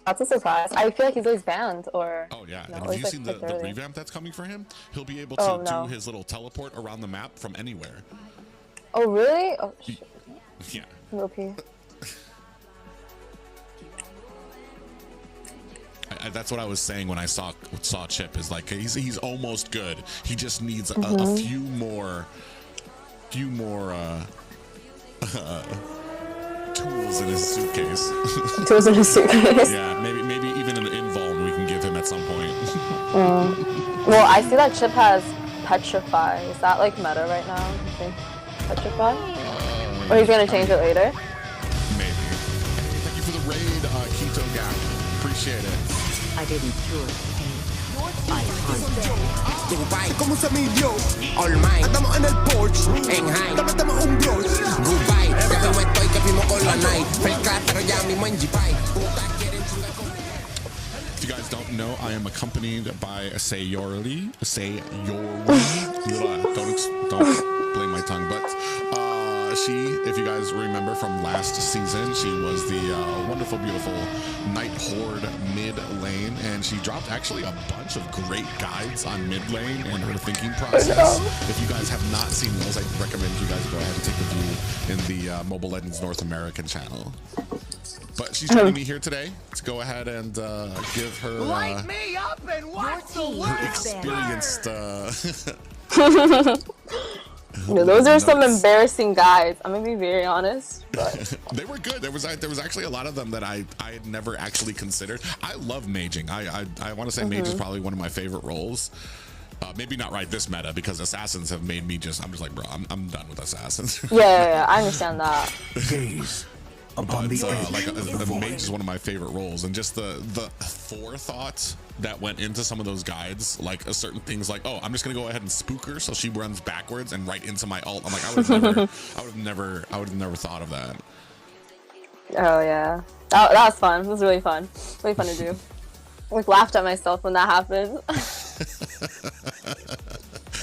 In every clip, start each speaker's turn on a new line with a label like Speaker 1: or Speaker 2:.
Speaker 1: That's a surprise. I feel like he's always banned, or...
Speaker 2: Oh, yeah.
Speaker 1: No,
Speaker 2: and have you seen the revamp that's coming for him? He'll be able to do his little teleport around the map from anywhere.
Speaker 1: Oh, really? Oh, shit.
Speaker 2: Yeah.
Speaker 1: OP.
Speaker 2: That's what I was saying when I saw Chip, is like he's almost good. He just needs a few more tools in his suitcase.
Speaker 1: Tools in his suitcase.
Speaker 2: Yeah, maybe even an invuln we can give him at some point.
Speaker 1: Well, I see that Chip has Petrify. Is that like meta right now? You think Petrify? Or he's gonna change it later?
Speaker 2: Maybe. Hey, thank you for the raid, Keto Gap. Appreciate it.
Speaker 3: I didn't cure pain. I
Speaker 4: Goodbye, ¿cómo se midió? All mine, estamos en el porch, en high, dame un brush. Goodbye, que no estoy, que fuimos con la night. Pesca, pero ya mismo en G-Pie.
Speaker 2: If you guys don't know, I am accompanied by Sayori. Don't blame my tongue, but she, if you guys remember from last season, she was the wonderful, beautiful Night Horde mid lane, and she dropped actually a bunch of great guides on mid lane and her thinking process. If you guys have not seen those, I recommend you guys go ahead and take a view in the Mobile Legends North American channel. But she's joining me here today to go ahead and give her
Speaker 4: Light me up and watch the world
Speaker 2: experienced.
Speaker 1: Those are some embarrassing guys. I'm gonna be very honest. But...
Speaker 2: They were good. There was actually a lot of them that I had never actually considered. I love maging. I want to say mage is probably one of my favorite roles. Maybe not right this meta, because assassins have made me I'm just like, bro, I'm done with assassins.
Speaker 1: yeah, I understand that.
Speaker 2: But like a mage is one of my favorite roles, and just the forethought that went into some of those guides, like certain things like, oh, I'm just gonna go ahead and spook her so she runs backwards and right into my ult. I'm like, I would have never thought of that.
Speaker 1: Oh yeah, that was fun. It was really fun to do. Like, laughed at myself when that happened.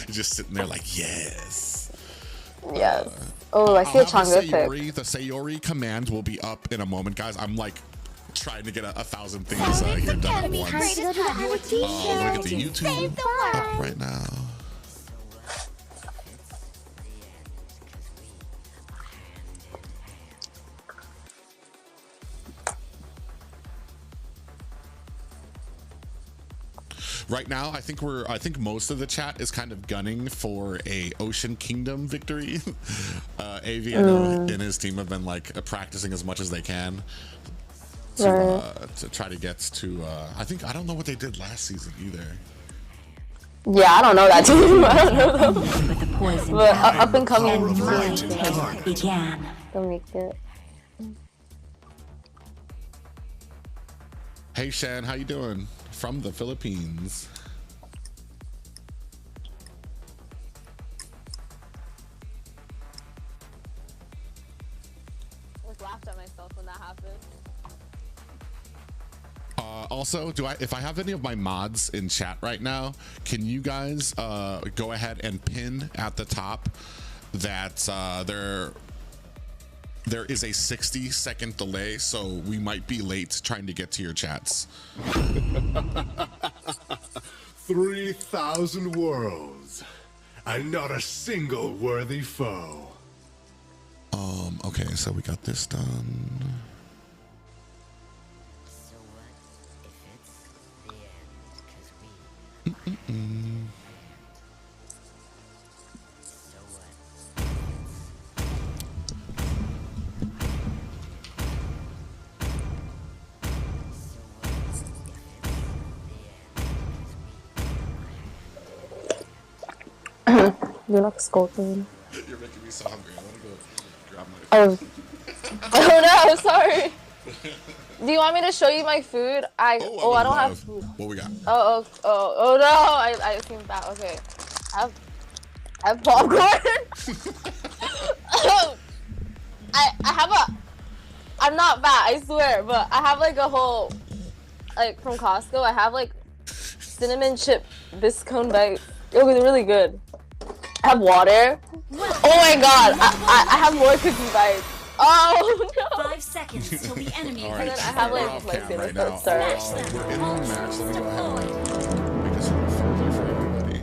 Speaker 2: You're just sitting there like, yes.
Speaker 1: Yes. Oh, I see a Chang'e pick.
Speaker 2: The Sayori command will be up in a moment, guys. I'm like trying to get 1,000 things here done at once. Let me get the YouTube up right now. Right now, I think most of the chat is kind of gunning for a Ocean Kingdom victory. AV and his team have been like practicing as much as they can to try to get to. I don't know what they did last season either.
Speaker 1: Yeah, I don't know that team. I don't know them. But up and coming
Speaker 3: began.
Speaker 1: Don't make it.
Speaker 2: Hey Shan, how you doing? From the Philippines.
Speaker 1: I just laughed at myself when that happened.
Speaker 2: Also, if I have any of my mods in chat right now, can you guys go ahead and pin at the top that there is a 60-second delay, so we might be late trying to get to your chats.
Speaker 5: 3,000 worlds, and not a single worthy foe.
Speaker 2: Okay, so we got this done.
Speaker 1: You're like scolding.
Speaker 2: You're making me so hungry. I want to go grab my food.
Speaker 1: Oh no, sorry. Do you want me to show you my food? I don't have food.
Speaker 2: What we got?
Speaker 1: Oh no, I seen that. Okay, I have popcorn. I'm not fat, I swear, but I have like a whole, like from Costco, I have like cinnamon chip biscone bites. It was really good. I have water. Oh my god, I have more cookie bites. Oh no!
Speaker 3: 5 seconds till the enemy.
Speaker 2: All
Speaker 1: And
Speaker 2: right,
Speaker 1: then I have
Speaker 2: we're
Speaker 1: like
Speaker 2: off
Speaker 1: my
Speaker 2: cam
Speaker 1: favorite
Speaker 2: right now.
Speaker 1: start.
Speaker 2: We're in the match. Let me go ahead and make this a little further for everybody.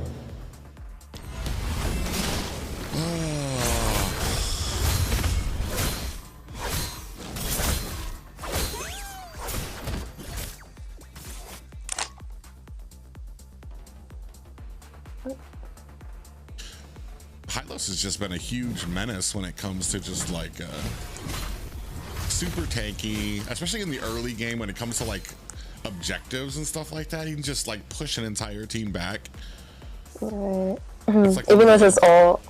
Speaker 2: Hylos has just been a huge menace when it comes to just like super tanky, especially in the early game when it comes to like objectives and stuff like that. He can just like push an entire team back.
Speaker 1: Right.
Speaker 2: It's like
Speaker 1: Even with his ult.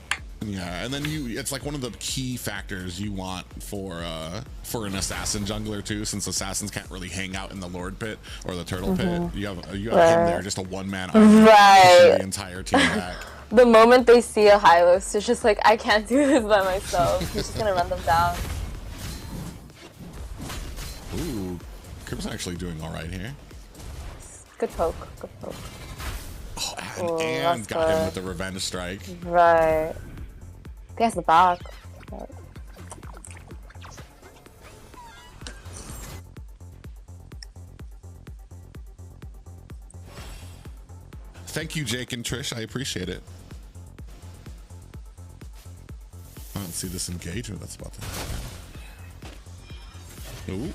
Speaker 2: yeah, and then it's like one of the key factors you want for an assassin jungler too, since assassins can't really hang out in the Lord pit or the Turtle pit. You have him there, just a one-man army, pushing the entire team back.
Speaker 1: The moment they see a Hylos, it's just like, I can't do this by myself. He's just gonna run them down.
Speaker 2: Ooh, Crimson actually doing all right here.
Speaker 1: Good poke, good poke.
Speaker 2: Oh, and got him with the revenge strike.
Speaker 1: Right. He has the back.
Speaker 2: Thank you, Jake and Trish. I appreciate it. I don't see this engagement that's about to happen. Ooh.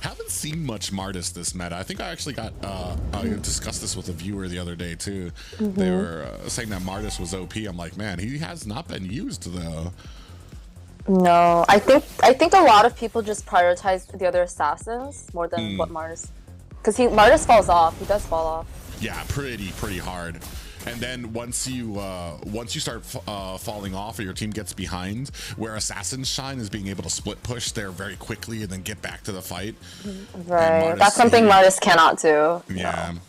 Speaker 2: Haven't seen much Martis this meta. I think I actually got I discussed this with a viewer the other day too. They were saying that Martis was OP. I'm like, man, he has not been used though.
Speaker 1: No, I think a lot of people just prioritize the other assassins more than what Martis, because Martis falls off. He does fall off.
Speaker 2: Yeah, pretty hard. And then once you start falling off or your team gets behind, where assassins shine is being able to split push there very quickly and then get back to the fight.
Speaker 1: Right, that's something Martis cannot do.
Speaker 2: Yeah.
Speaker 1: No.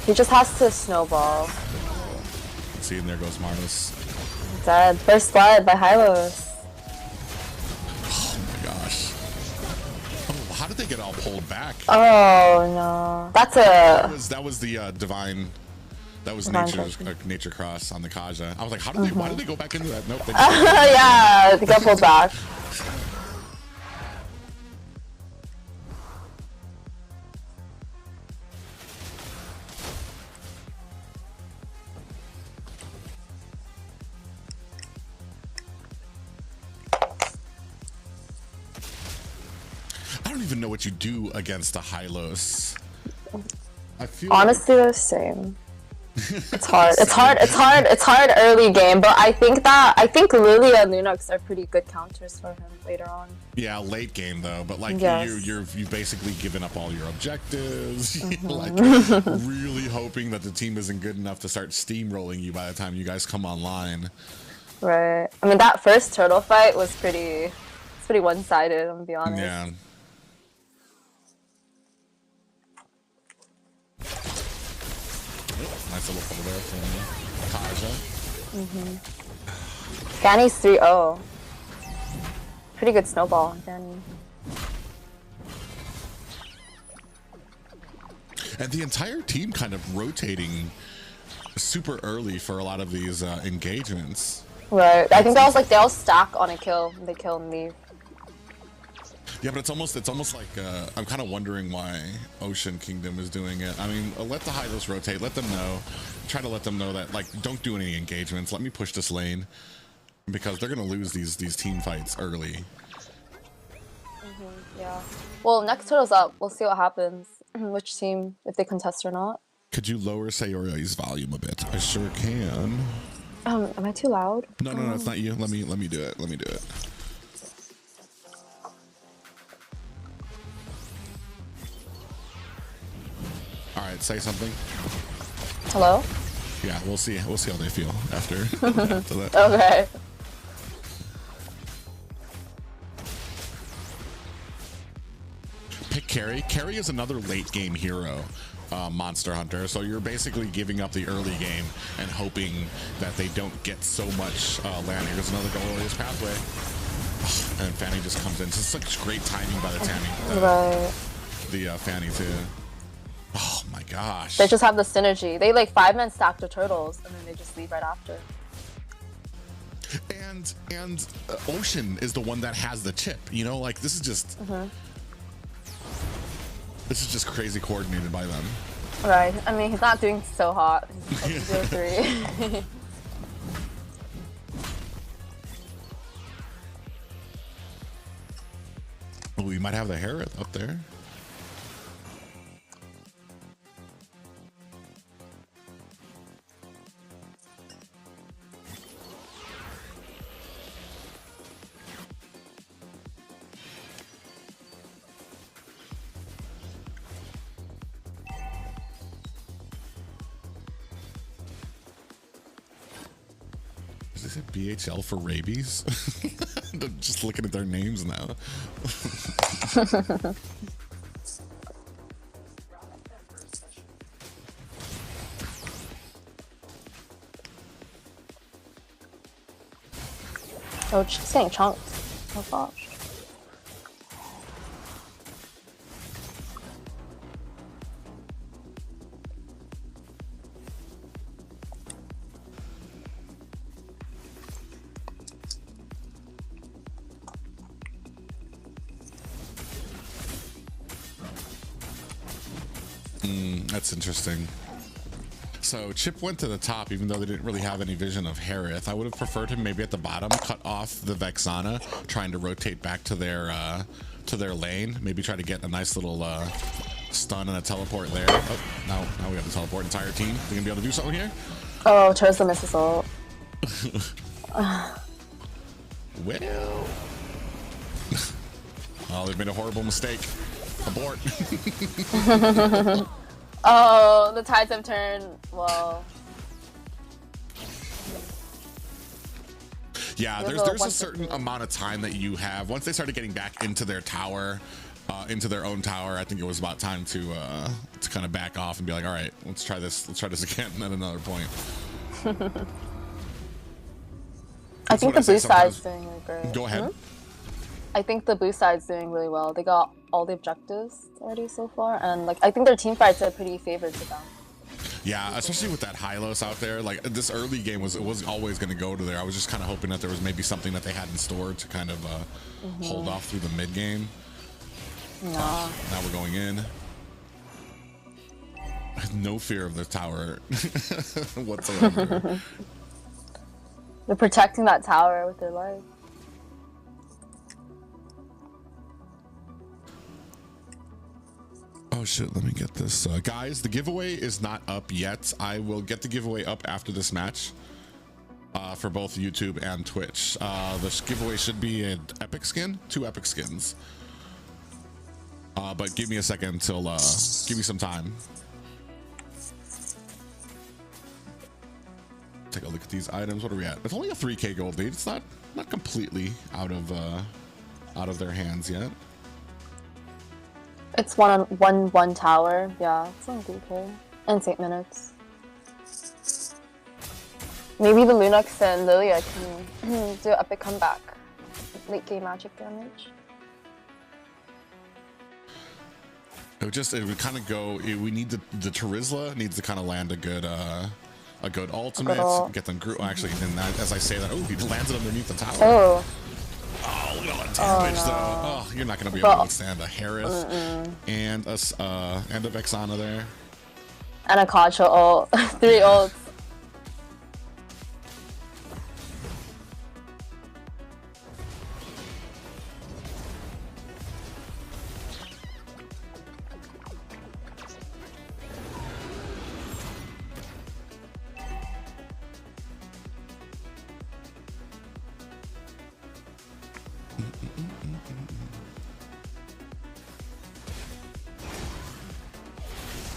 Speaker 1: He just has to snowball.
Speaker 2: See, and there goes Martis.
Speaker 1: Dead. First blood by Hylos.
Speaker 2: Oh my gosh. Oh, how did they get all pulled back?
Speaker 1: Oh no, that's a.
Speaker 2: That was the divine. That was nature cross on the Kaja. I was like, how did they? Why did they go back into that? Nope. They
Speaker 1: yeah, they got pulled back.
Speaker 2: I don't even know what you do against a Hylos. I feel
Speaker 1: honestly the same. It's hard. It's hard early game, but I think Lilia and Lunox are pretty good counters for him later on.
Speaker 2: Yeah, late game though, but like you've basically given up all your objectives. Like really hoping that the team isn't good enough to start steamrolling you by the time you guys come online.
Speaker 1: Right. I mean, that first turtle fight was pretty one-sided, I'm gonna be honest.
Speaker 2: Yeah. Nice little pull there from Kaja.
Speaker 1: Fanny's 3-0. Pretty good snowball, Fanny.
Speaker 2: And the entire team kind of rotating super early for a lot of these engagements.
Speaker 1: Right. I think that was like they all stack on a kill. They kill and leave.
Speaker 2: Yeah, but it's almost like I'm kind of wondering why Ocean Kingdom is doing it. I mean, let the Hylos rotate. Let them know. Try to let them know that like don't do any engagements. Let me push this lane because they're gonna lose these team fights early.
Speaker 1: Yeah. Well, next turtle's up. We'll see what happens. Which team, if they contest or not.
Speaker 2: Could you lower Sayori's volume a bit? I sure can.
Speaker 1: Am I too loud?
Speaker 2: No, it's not you. Let me do it. Let me do it. All right, say something.
Speaker 1: Hello?
Speaker 2: Yeah, we'll see how they feel after that.
Speaker 1: Okay.
Speaker 2: Pick Carry. Carry is another late game hero, Monster Hunter. So you're basically giving up the early game and hoping that they don't get so much land. Here's another glorious pathway. And Fanny just comes in. It's such great timing by the Tammy.
Speaker 1: Right.
Speaker 2: The Fanny too. Oh my gosh.
Speaker 1: They just have the synergy. They like 5-man stack the turtles and then they just leave right after.
Speaker 2: and Ocean is the one that has the chip. You know, like this is just this is just crazy coordinated by them.
Speaker 1: Right. I mean, he's not doing so hot. He's up to 0-3.
Speaker 2: Oh, we might have the Harith up there. Is it BHL for rabies? I'm just looking at their names now.
Speaker 1: Oh, she's getting chunked. Oh gosh.
Speaker 2: That's interesting. So Chip went to the top, even though they didn't really have any vision of Harith. I would have preferred him maybe at the bottom, cut off the Vexana, trying to rotate back to their lane. Maybe try to get a nice little stun and a teleport there. Oh, now we have the teleport. Entire team. They gonna be able to do something here?
Speaker 1: Oh, chose the misses ult.
Speaker 2: Well. Oh, they've made a horrible mistake. Abort.
Speaker 1: Oh, the tides have turned. Well.
Speaker 2: Yeah, there's a certain amount of time that you have. Once they started getting back into their tower, into their own tower, I think it was about time to kind of back off and be like, all right, let's try this again at another point.
Speaker 1: I think the blue side's doing really great.
Speaker 2: Go ahead.
Speaker 1: I think the blue side's doing really well. They got all the objectives already so far, and like I think their team fights are pretty favored to them.
Speaker 2: Yeah, especially with that Hylos out there. Like this early game was always going to go to there. I was just kind of hoping that there was maybe something that they had in store to kind of hold off through the mid game.
Speaker 1: No.
Speaker 2: Now we're going in. I have no fear of the tower whatsoever.
Speaker 1: They're protecting that tower with their life.
Speaker 2: Oh shit, let me get this. Guys, the giveaway is not up yet. I will get the giveaway up after this match for both YouTube and Twitch. The giveaway should be an epic skin, 2 epic skins. But give me a second till, give me some time. Take a look at these items. What are we at? It's only a 3K gold lead. It's not completely out of their hands yet.
Speaker 1: It's one tower. Yeah, it's only 3K. And it's 8 minutes. Maybe the Lunox and Lilia can do an epic comeback. Late game magic damage.
Speaker 2: It would kind of go. We need the Terizla needs to kind of land a good ultimate. Get them group. Actually, and as I say that, oh, he lands it underneath the tower.
Speaker 1: Oh.
Speaker 2: Oh, look at all the damage though. Oh, you're not gonna be able to withstand a Harith and a Vexana there.
Speaker 1: And a Contra ult. 3 ults.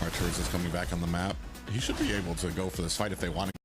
Speaker 2: Arturs is coming back on the map. He should be able to go for this fight if they want to.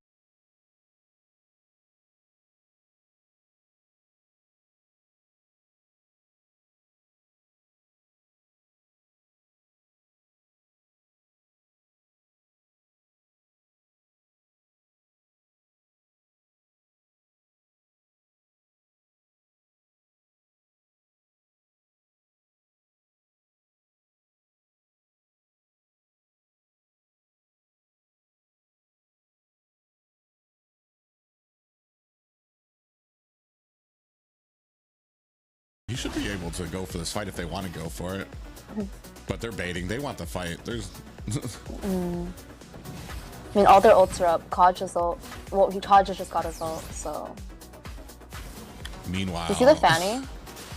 Speaker 2: You should be able to go for this fight if they want to go for it. But they're baiting. They want the fight. There's.
Speaker 1: I mean, all their ults are up. Kaj ult. Well, Kaj just got his ult, so.
Speaker 2: Meanwhile.
Speaker 1: You see the Fanny?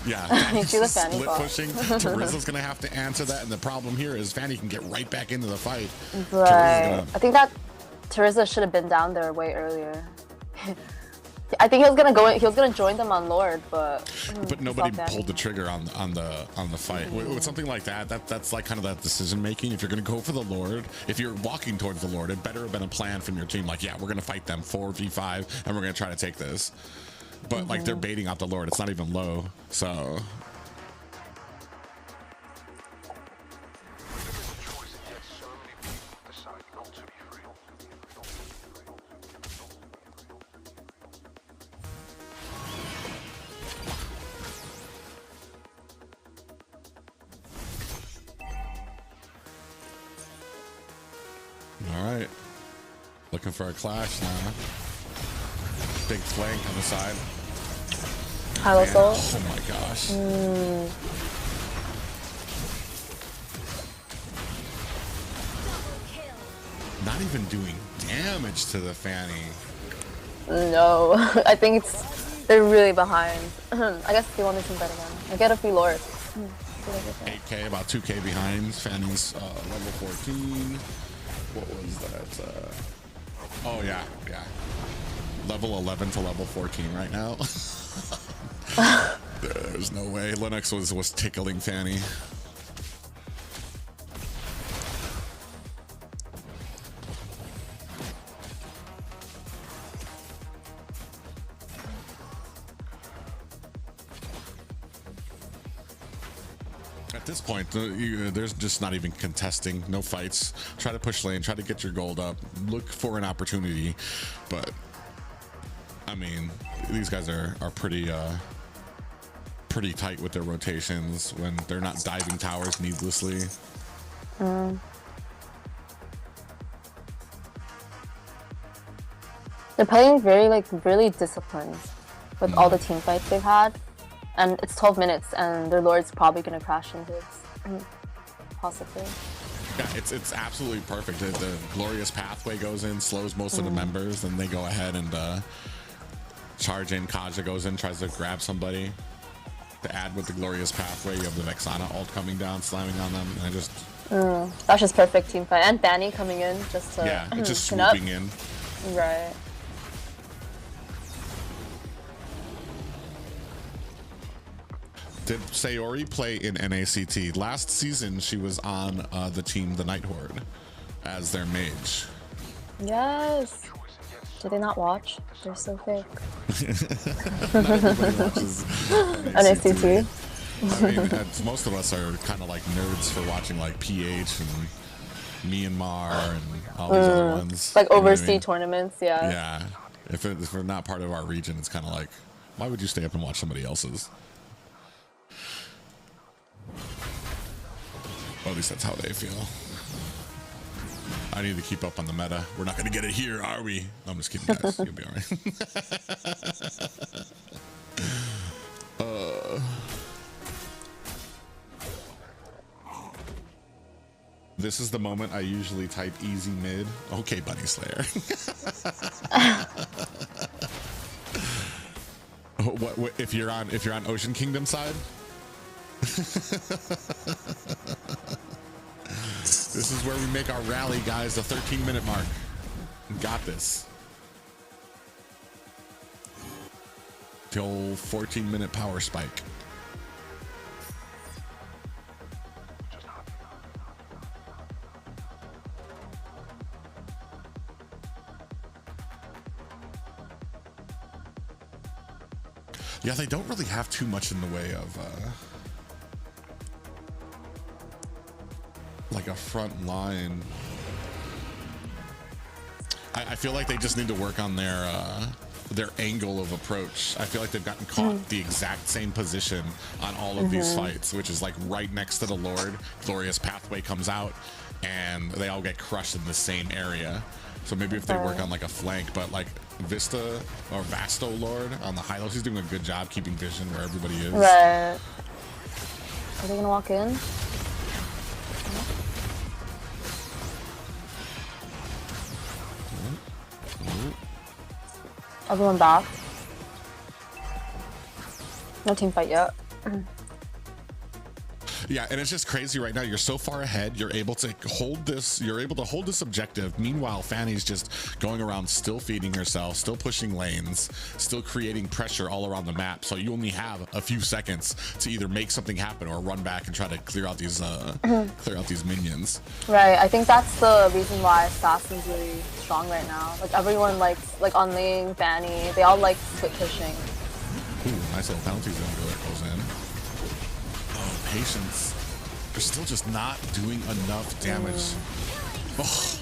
Speaker 2: Yeah.
Speaker 1: You see the Fanny
Speaker 2: split
Speaker 1: ball.
Speaker 2: pushing. Terizza's going to have to answer that. And the problem here is Fanny can get right back into the fight.
Speaker 1: Right. I think that Terizza should have been down there way earlier. I think he was gonna go. He was gonna join them on Lord, but
Speaker 2: nobody pulled the trigger on the fight. With something like that, that's like kind of that decision making. If you're gonna go for the Lord, if you're walking towards the Lord, it better have been a plan from your team. Like, yeah, we're gonna fight them 4v5, and we're gonna try to take this. But like they're baiting out the Lord. It's not even low, so. Alright. Looking for a clash now. Big flank on the side.
Speaker 1: Halo Soul.
Speaker 2: Oh my gosh. Not even doing damage to the Fanny.
Speaker 1: No, I think they're really behind. I guess they want to team better again. I get a few lords.
Speaker 2: 8k, about 2k behind. Fanny's level 14. What was that? Oh yeah. Level 11 to level 14 right now. There's no way. Linux was tickling Fanny. At this point, there's just not even contesting, no fights. Try to push lane, try to get your gold up, look for an opportunity. But I mean, these guys are pretty tight with their rotations when they're not diving towers needlessly.
Speaker 1: They're playing really disciplined with all the team fights they've had. And it's 12 minutes, and their Lord's probably going to crash into it. Possibly.
Speaker 2: Yeah, it's absolutely perfect. The glorious pathway goes in, slows most of the members, and they go ahead and charge in. Kaja goes in, tries to grab somebody. To add with the glorious pathway, you have the Vexana ult coming down, slamming on them, and
Speaker 1: That's just perfect team fight. And Fanny coming in just to
Speaker 2: it's just swooping in.
Speaker 1: Right.
Speaker 2: Did Sayori play in NACT? Last season, she was on the team, the Night Horde, as their mage.
Speaker 1: Yes. Do they not watch? They're so fake.
Speaker 2: Not everybody watches
Speaker 1: NACT.
Speaker 2: I mean, most of us are kind of like nerds for watching like PH and Myanmar and all these other ones.
Speaker 1: Like
Speaker 2: You know what I
Speaker 1: overseas
Speaker 2: mean?
Speaker 1: tournaments, yeah.
Speaker 2: Yeah. If we're not part of our region, it's kind of like, why would you stay up and watch somebody else's? Well, at least that's how they feel. I need to keep up on the meta. We're not going to get it here, are we? No, I'm just kidding, guys. You'll be all right. This is the moment I usually type easy mid. Okay, Bunny Slayer. What if you're on Ocean Kingdom side? This is where we make our rally, guys. The 13-minute mark. Got this. The old 14-minute power spike. Yeah, they don't really have too much in the way of like a front line. I feel like they just need to work on their angle of approach. I feel like they've gotten caught the exact same position on all of these fights, which is like right next to the Lord. Glorious Pathway comes out, and they all get crushed in the same area. So maybe if they work on like a flank, but like Vista or Vasto Lord on the high lows, he's doing a good job keeping vision where everybody is.
Speaker 1: Right. Are they gonna walk in? Everyone back. No team fight yet.
Speaker 2: Yeah, and it's just crazy right now. You're so far ahead. You're able to hold this. You're able to hold this objective. Meanwhile, Fanny's just going around, still feeding herself, still pushing lanes, still creating pressure all around the map. So you only have a few seconds to either make something happen or run back and try to clear out these minions.
Speaker 1: Right. I think that's the reason why Assassin's really strong right now. Like everyone likes, like on lane, Fanny, they all like split pushing.
Speaker 2: Ooh, nice little penalty zone goes in. Oh, patience. They're still just not doing enough damage. Oh.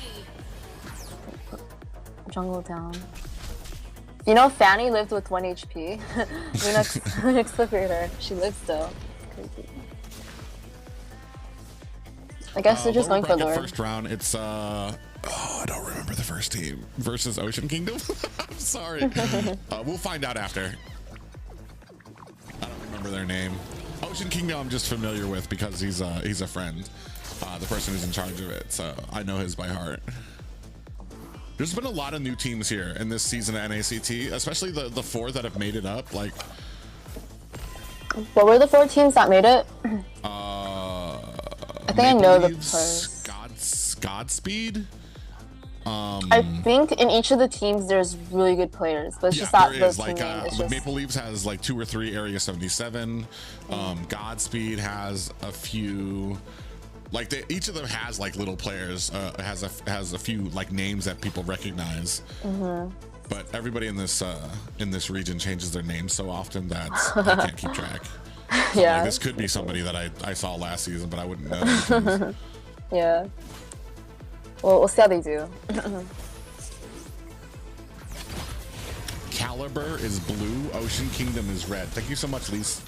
Speaker 1: Jungle down. You know, Fanny lived with 1 HP. Next clip her. She lives still. Crazy. I guess they're just going for Lord.
Speaker 2: First round, it's I don't remember the first team versus Ocean Kingdom. I'm sorry. We'll find out after. I don't remember their name. Ocean Kingdom I'm just familiar with because he's a friend, the person who's in charge of it, so I know his by heart. There's been a lot of new teams here in this season of NACT, especially the 4 that have made it up. Like,
Speaker 1: what were the 4 teams that made it? I think I know the players.
Speaker 2: Godspeed.
Speaker 1: I think in each of the teams there's really good players, but it's just that
Speaker 2: there is.
Speaker 1: the
Speaker 2: Like
Speaker 1: team is just...
Speaker 2: Maple Leaves has like 2 or 3 Area 77. Godspeed has a few. Like each of them has like little players. Has a few like names that people recognize. But everybody in this region changes their names so often that I can't keep track. So,
Speaker 1: yeah,
Speaker 2: like, this could be somebody that I saw last season, but I wouldn't know.
Speaker 1: Yeah. Well, we'll see how they do.
Speaker 2: Caliber is blue. Ocean Kingdom is red. Thank you so much, Lise.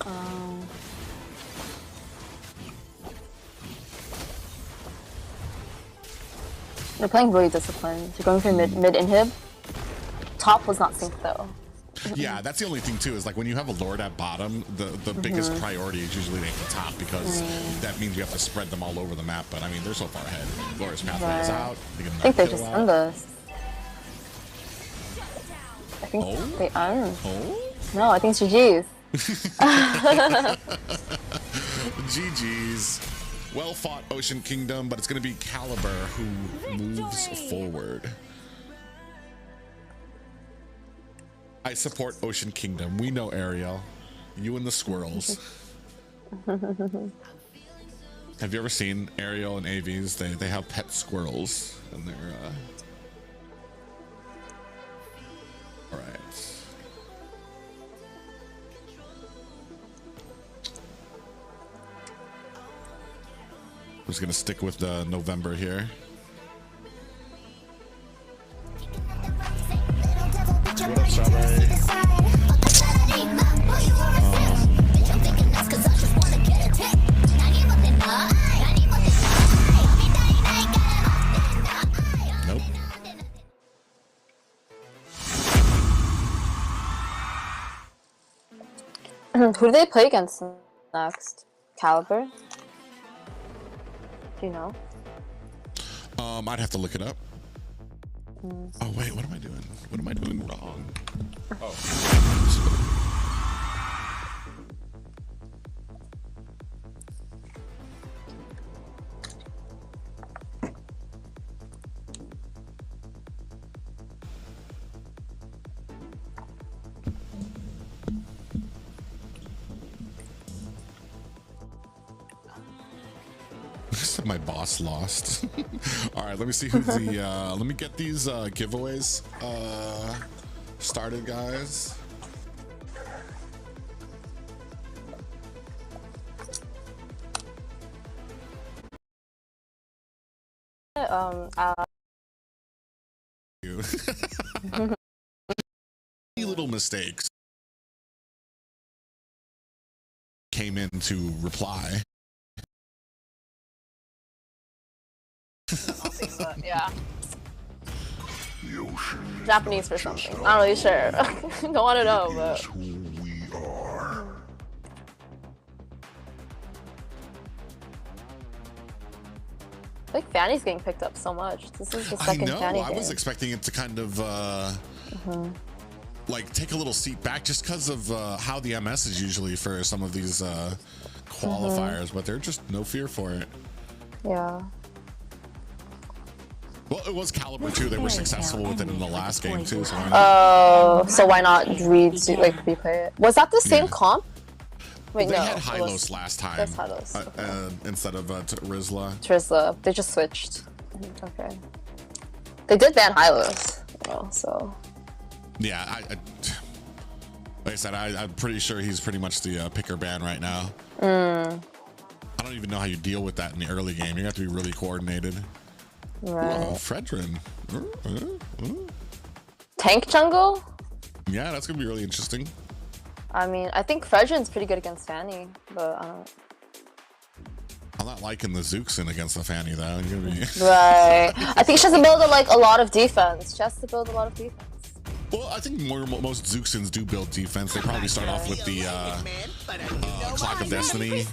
Speaker 1: They're playing really disciplined. They're going for mid inhib. Top was not synced though.
Speaker 2: Yeah, that's the only thing too, is like when you have a Lord at bottom, the biggest priority is usually at the top, because that means you have to spread them all over the map. But I mean, they're so far ahead. Lord's pathway is out.
Speaker 1: I think they just end this. I think they end. No, I think it's GG's.
Speaker 2: GG's. Well fought, Ocean Kingdom, but it's going to be Caliber who moves forward. I support Ocean Kingdom. We know Ariel. You and the squirrels. Have you ever seen Ariel and AVs? They have pet squirrels, and they're all right. I'm just gonna stick with the November here. What up, Strawberry? Nope.
Speaker 1: Who do they play against next? Caliber? Do you know?
Speaker 2: I'd have to look it up. Oh wait, what am I doing? What am I doing wrong? Oh. My boss lost. All right, let me see who the let me get these giveaways started, guys. Little mistakes came in to reply.
Speaker 1: Yeah. Japanese for something. I'm not really sure. Don't want to know, but.
Speaker 5: Who we are.
Speaker 1: I think Fanny's getting picked up so much. This is the second Fanny game.
Speaker 2: I was expecting it to kind of like take a little seat back just because of how the MS is usually for some of these qualifiers, but they're just no fear for it.
Speaker 1: Yeah.
Speaker 2: Well, it was Caliber too. They were successful with it in the last game too. So
Speaker 1: so why not replay it? Was that the same comp? Wait,
Speaker 2: they
Speaker 1: no.
Speaker 2: had Hylos last time.
Speaker 1: That's Hylos.
Speaker 2: Instead of Rizla.
Speaker 1: Trizla. They just switched. Okay. They did ban Hylos, so.
Speaker 2: Yeah, like I said, I'm pretty sure he's pretty much the picker ban right now. I don't even know how you deal with that in the early game. You have to be really coordinated.
Speaker 1: Right.
Speaker 2: Whoa, Fredrin.
Speaker 1: Tank jungle?
Speaker 2: Yeah, that's gonna be really interesting.
Speaker 1: I mean, I think Fredrin's pretty good against Fanny, but I don't.
Speaker 2: I'm not liking the Zuxin against the Fanny though.
Speaker 1: Right. I think she has to build a lot of defense. She has to build a lot of defense.
Speaker 2: Well, I think most Zuxins do build defense. They probably start off with the Clock of Destiny.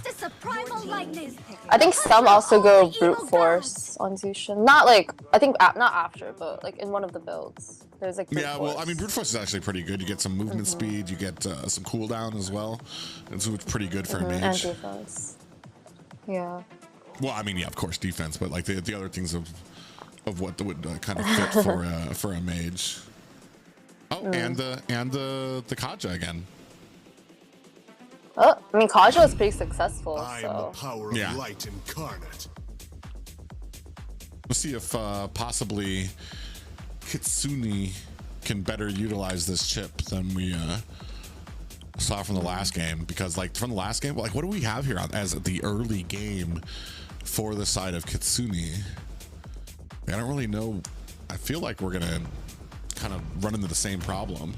Speaker 1: I think some also go brute force on Zushin. Not like, I think not after, but like in one of the builds. There's like brute force.
Speaker 2: Well, I mean, brute force is actually pretty good. You get some movement speed, you get some cooldown as well. And so it's pretty good for a mage.
Speaker 1: And defense. Yeah.
Speaker 2: Well, I mean, yeah, of course, defense, but like the other things of what would kind of fit for a mage. Oh, and the Kaja again.
Speaker 1: Oh, I mean, Kaja was pretty successful.
Speaker 5: I am the power of light incarnate.
Speaker 2: Let's see if possibly Kitsune can better utilize this chip than we saw from the last game. Because like from the last game, like what do we have here as the early game for the side of Kitsune? I don't really know. I feel like we're gonna kind of run into the same problem.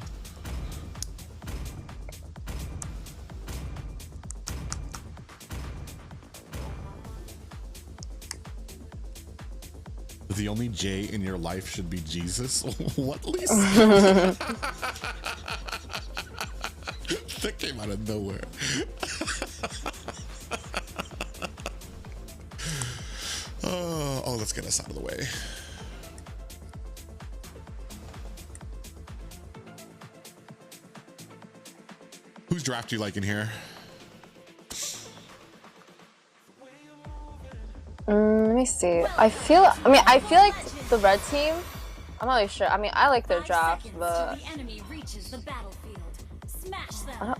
Speaker 2: The only J in your life should be Jesus. What, Lisa? That came out of nowhere. Oh, let's get us out of the way. Whose draft do you like in here?
Speaker 1: Let me see. I feel like the red team, I'm not really sure. I mean, I like their draft, but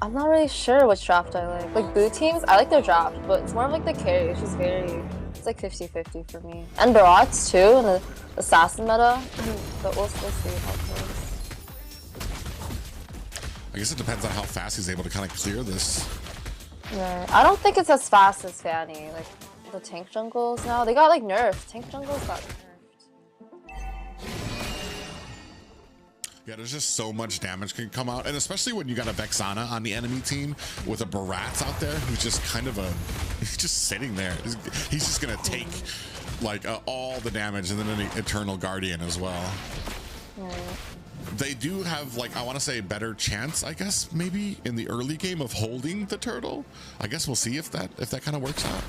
Speaker 1: I'm not really sure which draft I like. Like blue teams, I like their draft, but it's more of like the carry. It's like 50-50 for me. And Barats too, and the assassin meta. But we'll see how it goes.
Speaker 2: I guess it depends on how fast he's able to kind of clear this.
Speaker 1: Right. I don't think it's as fast as Fanny. Like the tank jungles now, they got like nerfed. Tank jungles got nerfed.
Speaker 2: Yeah, there's just so much damage can come out, and especially when you got a Vexana on the enemy team with a Barats out there who's just kind of he's just sitting there. He's just gonna take like all the damage, and then an Eternal Guardian as well.
Speaker 1: Right.
Speaker 2: They do have, like, I want to say, a better chance, I guess, maybe in the early game of holding the turtle. I guess we'll see if that kind of works out.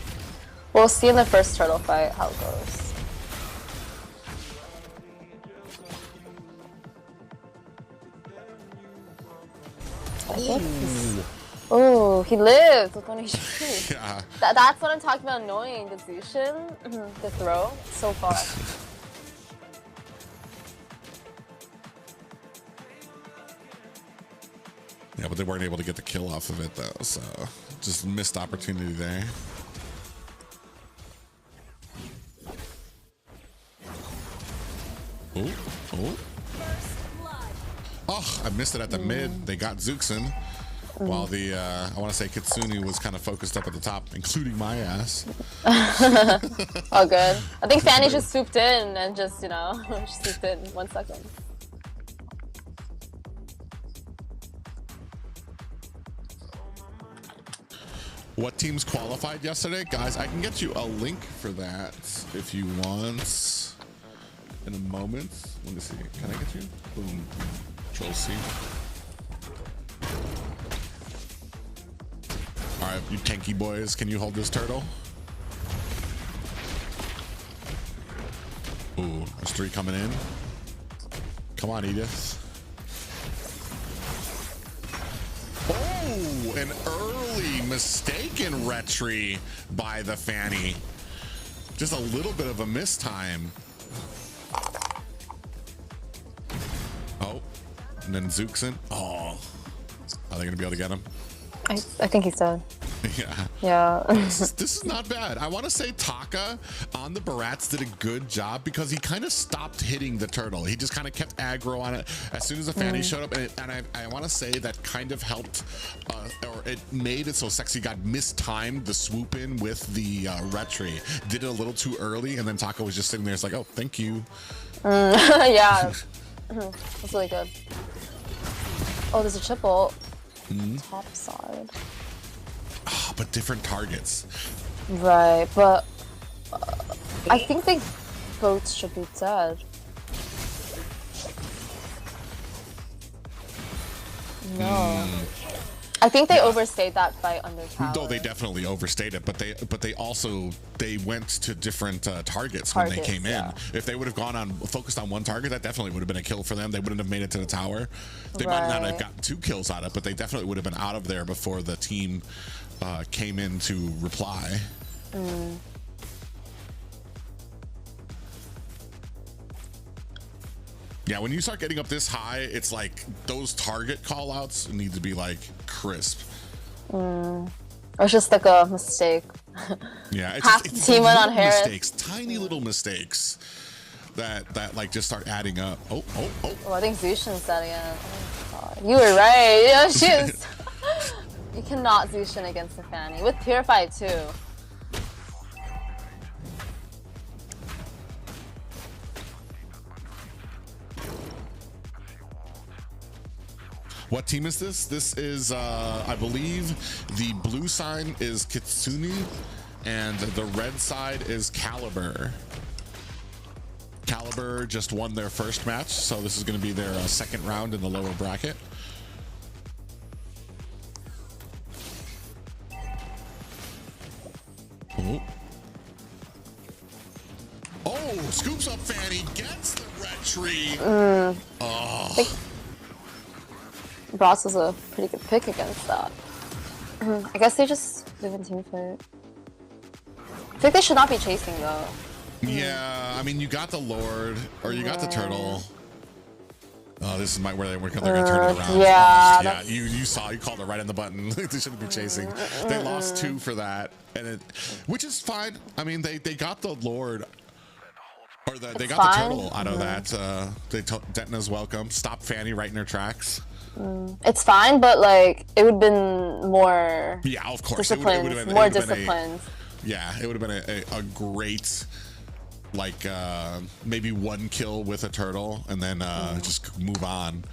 Speaker 1: We'll see in the first turtle fight how it goes. Oh, he lived with 1 HP.
Speaker 2: Yeah.
Speaker 1: That's what I'm talking about annoying, the Zushin, the throw, so far.
Speaker 2: Yeah, but they weren't able to get the kill off of it, though, so just missed opportunity there. Oh. Oh, I missed it at the mid. They got Zuxin, while the, I want to say Kitsune was kind of focused up at the top, including my ass.
Speaker 1: All good. I think Fanny just swooped in and just, swooped in 1 second.
Speaker 2: What teams qualified yesterday? Guys, I can get you a link for that if you want. in a moment. Let me see. Can I get you? Boom. Control C. All right, you tanky boys, can you hold this turtle? Ooh, there's 3 coming in. Come on, Edith. Oh, an early mistaken retry by the Fanny. Just a little bit of a mistime. Oh, and then Zuxin. Oh, are they gonna be able to get him?
Speaker 1: I think he's dead.
Speaker 2: Yeah.
Speaker 1: Yeah.
Speaker 2: This is not bad. I want to say Taka on the Barats did a good job because he kind of stopped hitting the turtle. He just kind of kept aggro on it as soon as the Fanny showed up. And I want to say that kind of helped, or it made it so Sexy God mistimed the swoop in with the retry. Did it a little too early, and then Taka was just sitting there. It's like, oh, thank you.
Speaker 1: Yeah. That's really good. Oh, there's a triple. Top side.
Speaker 2: Oh, but different targets.
Speaker 1: Right, but I think they both should be dead. No. I think they overstayed that fight under tower.
Speaker 2: No, they definitely overstayed it, but they also went to different targets when they came in.
Speaker 1: Yeah.
Speaker 2: If they would have gone on focused on one target, that definitely would have been a kill for them. They wouldn't have made it to the tower. They might not have gotten 2 kills out of it, but they definitely would have been out of there before the team came in to reply. Yeah, when you start getting up this high, it's like those target callouts need to be like crisp.
Speaker 1: Or it's just like a mistake.
Speaker 2: Yeah,
Speaker 1: It's team went on Harris.
Speaker 2: Mistakes, tiny little mistakes that like just start adding up. Oh.
Speaker 1: Oh, I think Zushin's dead again. Oh my god. You were right. Yeah, she is. You cannot Zushin against the Fanny. With Purify too.
Speaker 2: What team is this? This is, I believe, the blue sign is Kitsune, and the red side is Caliber. Caliber just won their first match, so this is going to be their second round in the lower bracket. Oh, scoops up Fanny, gets the retry. Oh.
Speaker 1: Bros is a pretty good pick against that. I guess they just live in team fight. I think they should not be chasing though.
Speaker 2: Yeah, I mean, you got the Lord, or you got the Turtle. Oh, this is where they're gonna turn it around.
Speaker 1: Yeah,
Speaker 2: you saw, you called it right on the button. They shouldn't be chasing. They lost 2 for that, and which is fine. I mean, they got the Lord, or they got the Turtle out of that. Detna's welcome. Stop Fanny right in her tracks.
Speaker 1: It's fine, but like it would have been more.
Speaker 2: Yeah, of course.
Speaker 1: Disciplined, more disciplined.
Speaker 2: Yeah, it would have been a great, like maybe 1 kill with a turtle, and then just move on.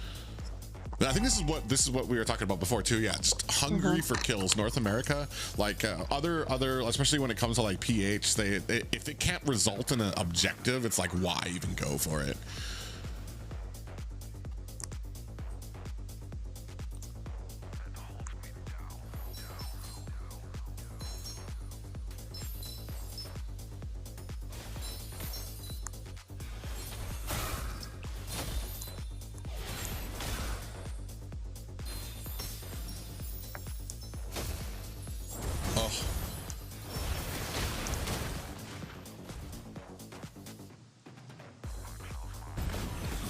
Speaker 2: But I think this is what we were talking about before too. Yeah, just hungry for kills. North America, like other, especially when it comes to like PH, they if it can't result in an objective, it's like why even go for it?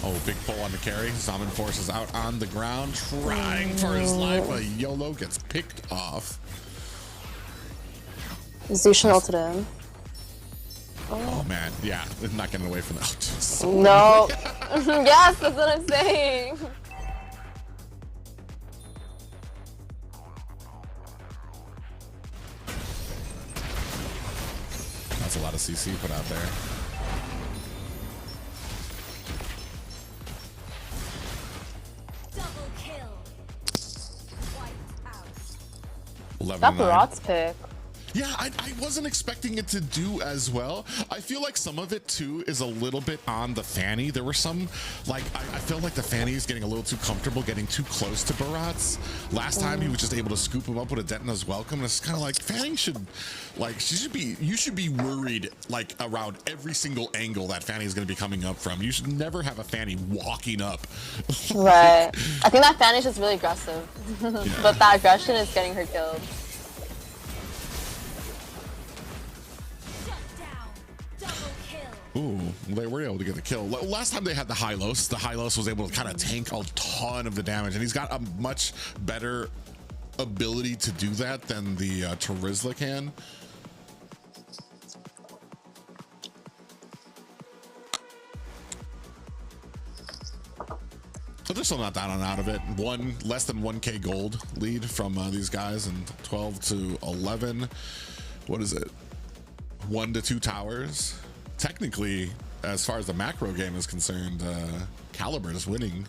Speaker 2: Oh, big pull on the carry. Zaman Force is out on the ground, trying for his life. A YOLO gets picked off.
Speaker 1: Zushin ulted in.
Speaker 2: Oh man, yeah, not getting away from that. So
Speaker 1: no. Yes, that's what I'm saying.
Speaker 2: That's a lot of CC put out there.
Speaker 1: That Barat's pick.
Speaker 2: Yeah, I wasn't expecting it to do as well. I feel like some of it too is a little bit on the Fanny. There were some, like, I felt like the Fanny is getting a little too comfortable getting too close to Baratz. Last time he was just able to scoop him up with a Detna's welcome. And it's kind of like Fanny should, like, you should be worried like around every single angle that Fanny is going to be coming up from. You should never have a Fanny walking up.
Speaker 1: Right. I think that Fanny's just really aggressive. But that aggression is getting her killed.
Speaker 2: Ooh, they were able to get the kill. Last time they had the Hylos was able to kind of tank a ton of the damage, and he's got a much better ability to do that than the Terizla can. So they're still not down and out of it. Less than 1K gold lead from these guys, and 12 to 11. What is it? 1 to 2 towers. Technically, as far as the macro game is concerned, Caliber is winning.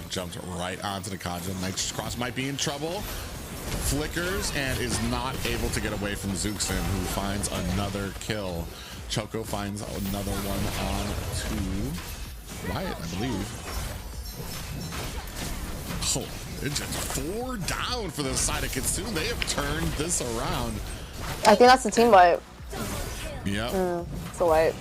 Speaker 2: Jumped right onto the Kaja. Nitrous Cross might be in trouble. Flickers and is not able to get away from Zuxin, who finds another kill. Choco finds another one on to Riot, I believe. Oh, it's just 4 down for the side of Kitsune. They have turned this around.
Speaker 1: I think that's the team wipe.
Speaker 2: Yep.
Speaker 1: It's a wipe.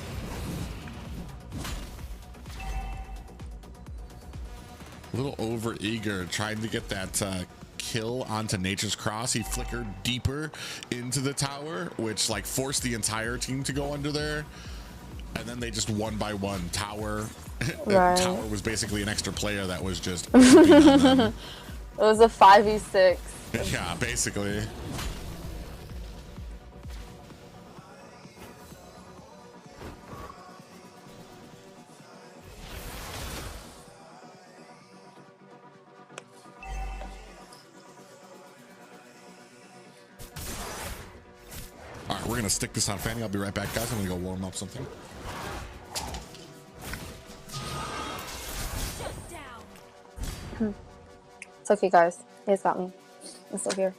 Speaker 2: A little over eager, trying to get that kill onto Nature's Cross. He flickered deeper into the tower, which like forced the entire team to go under there. And then they just one by one tower.
Speaker 1: Right.
Speaker 2: Tower was basically an extra player that was just it
Speaker 1: was a 5v6.
Speaker 2: Yeah, basically. All right, we're gonna stick this on Fanny. I'll be right back, guys. I'm gonna go warm up something.
Speaker 1: It's okay, guys. You guys got me. I'm still here.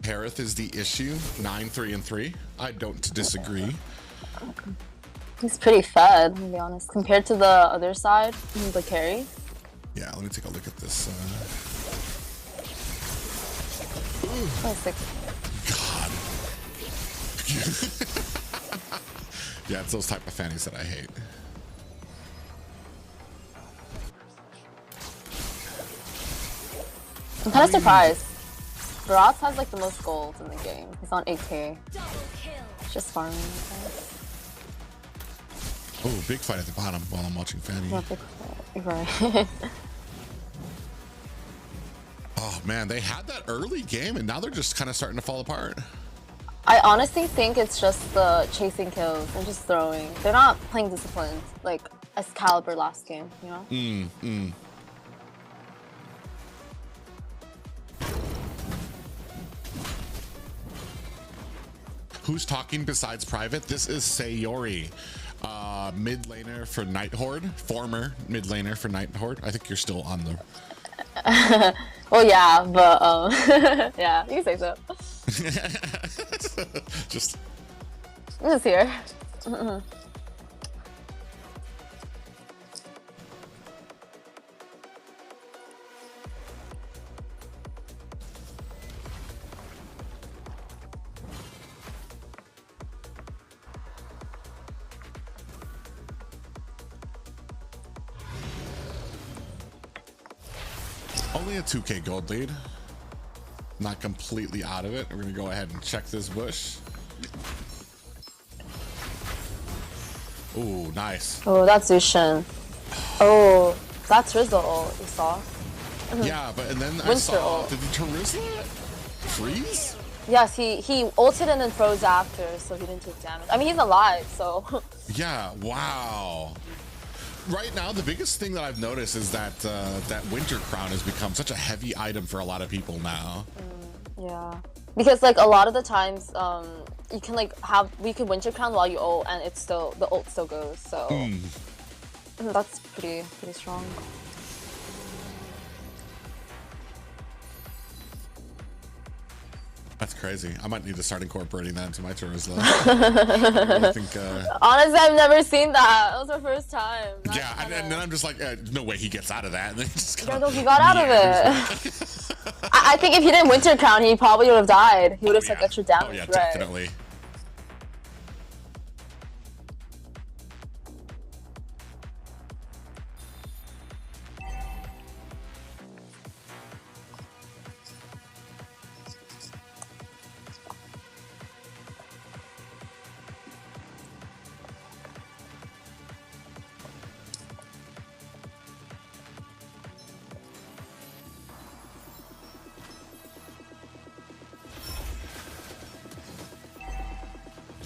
Speaker 2: Harith is the issue. 9-3-3. I don't disagree.
Speaker 1: He's pretty fed, to be honest, compared to the other side, the carry.
Speaker 2: Yeah, let me take a look at this.
Speaker 1: Oh, 6.
Speaker 2: God. Yeah, it's those type of fannies that I hate.
Speaker 1: I'm kind of surprised. Baratz has like the most gold in the game. He's on 8K. Just farming.
Speaker 2: Oh, big fight at the bottom while I'm watching Fanny.
Speaker 1: Yeah, big fight. Right.
Speaker 2: Oh man, they had that early game and now they're just kind of starting to fall apart.
Speaker 1: I honestly think it's just the chasing kills and just throwing. They're not playing disciplined like Excalibur last game, you know?
Speaker 2: Who's talking besides Private? This is Sayori. mid laner for Night Horde, former mid laner for Night Horde. I think you're still on the.
Speaker 1: Well, yeah, but yeah, you can say so.
Speaker 2: Just.
Speaker 1: I'm just here.
Speaker 2: Only a 2k gold lead. Not completely out of it. We're gonna go ahead and check this bush. Ooh, nice.
Speaker 1: Oh, that's Zushin. Oh, that's Rizzle. You saw?
Speaker 2: Yeah, but and then I
Speaker 1: Winter
Speaker 2: saw.
Speaker 1: ult.
Speaker 2: Did Terizla freeze?
Speaker 1: Yes, he ulted and then froze after, so he didn't take damage. I mean, he's alive, so.
Speaker 2: Yeah. Wow. Right now, the biggest thing that I've noticed is that that Winter Crown has become such a heavy item for a lot of people now.
Speaker 1: Yeah, because like a lot of the times, you can like we can Winter Crown while you ult, and it's still the ult still goes. So that's pretty strong.
Speaker 2: That's crazy. I might need to start incorporating that into my Terizla. I really think,
Speaker 1: Honestly, I've never seen that. That was our first time. That's
Speaker 2: yeah, and then I'm just like, no way he gets out of that. And then he just
Speaker 1: yeah, no, he got out of it. I think if he didn't Winter Crown, he probably would have died. He would have took extra damage.
Speaker 2: Oh yeah,
Speaker 1: right?
Speaker 2: definitely.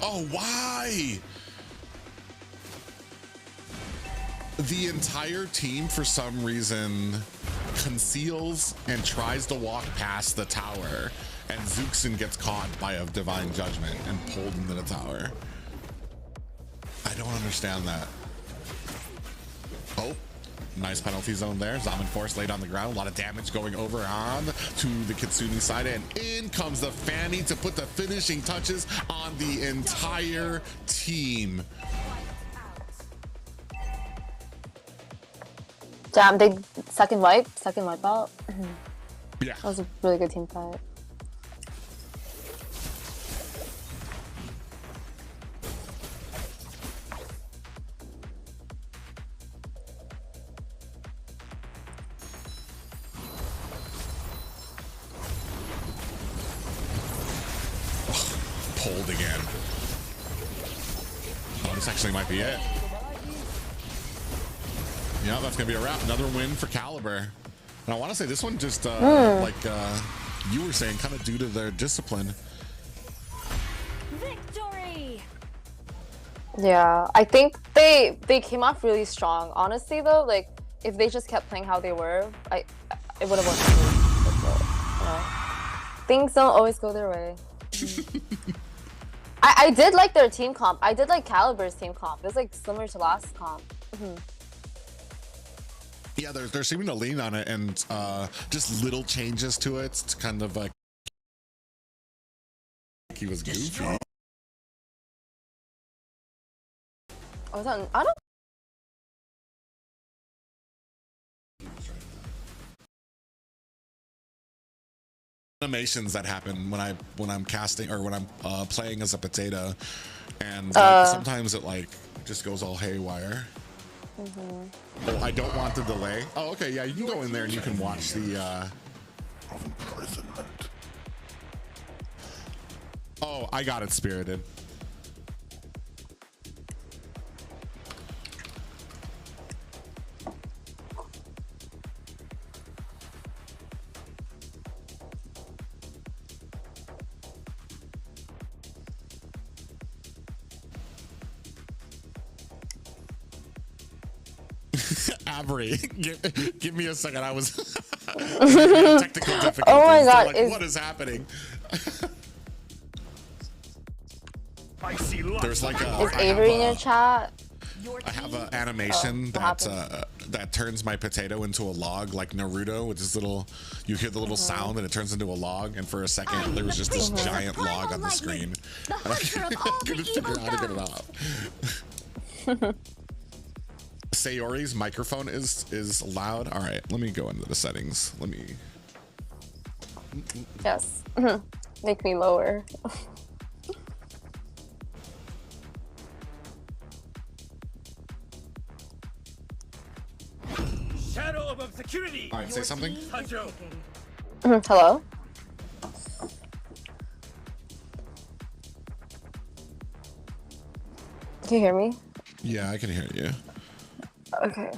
Speaker 2: Oh, why? The entire team, for some reason, conceals and tries to walk past the tower, and Zuxin gets caught by a divine judgment and pulled into the tower. I don't understand that. Oh, nice penalty zone there. Zaman Force laid on the ground. A lot of damage going over on to the Kitsune side, and in comes the Fanny to put the finishing touches on the entire team.
Speaker 1: Damn, they second wipe out.
Speaker 2: Yeah.
Speaker 1: That was a really good team fight.
Speaker 2: Pulled again. Oh, this actually might be it. Yeah, that's gonna be a wrap. Another win for Caliber. And I want to say this one just like you were saying, kind of due to their discipline.
Speaker 3: Victory!
Speaker 1: Yeah, I think they came off really strong. Honestly, though, like if they just kept playing how they were, it would have worked. You know? Things don't always go their way. I did like their team comp. I did like Caliber's team comp. It was like similar to last comp.
Speaker 2: Yeah, they're seeming to lean on it, and just little changes to it to kind of like he was goofy.
Speaker 1: I don't.
Speaker 2: Animations that happen when I'm casting or when I'm playing as a potato, and like, sometimes it like just goes all haywire. Oh, I don't want the delay. Oh, okay, yeah, you can go in there and you can watch the imprisonment. Oh, I got it, Spirited. Avery, give me a second. I was technical difficulties.
Speaker 1: Oh my god,
Speaker 2: like, what is happening?
Speaker 5: I see
Speaker 2: There's like a
Speaker 1: is Avery in your chat?
Speaker 2: I have an animation that turns my potato into a log, like Naruto, with this little. You hear the little sound, and it turns into a log. And for a second, there was just this giant log on the screen. I couldn't figure out how to get it off. Sayori's microphone is loud. All right, let me go into the settings. Let me.
Speaker 1: Yes. Make me lower.
Speaker 6: Shadow above security.
Speaker 2: All right, say something.
Speaker 1: Hello? Can you hear me?
Speaker 2: Yeah, I can hear you.
Speaker 1: Okay.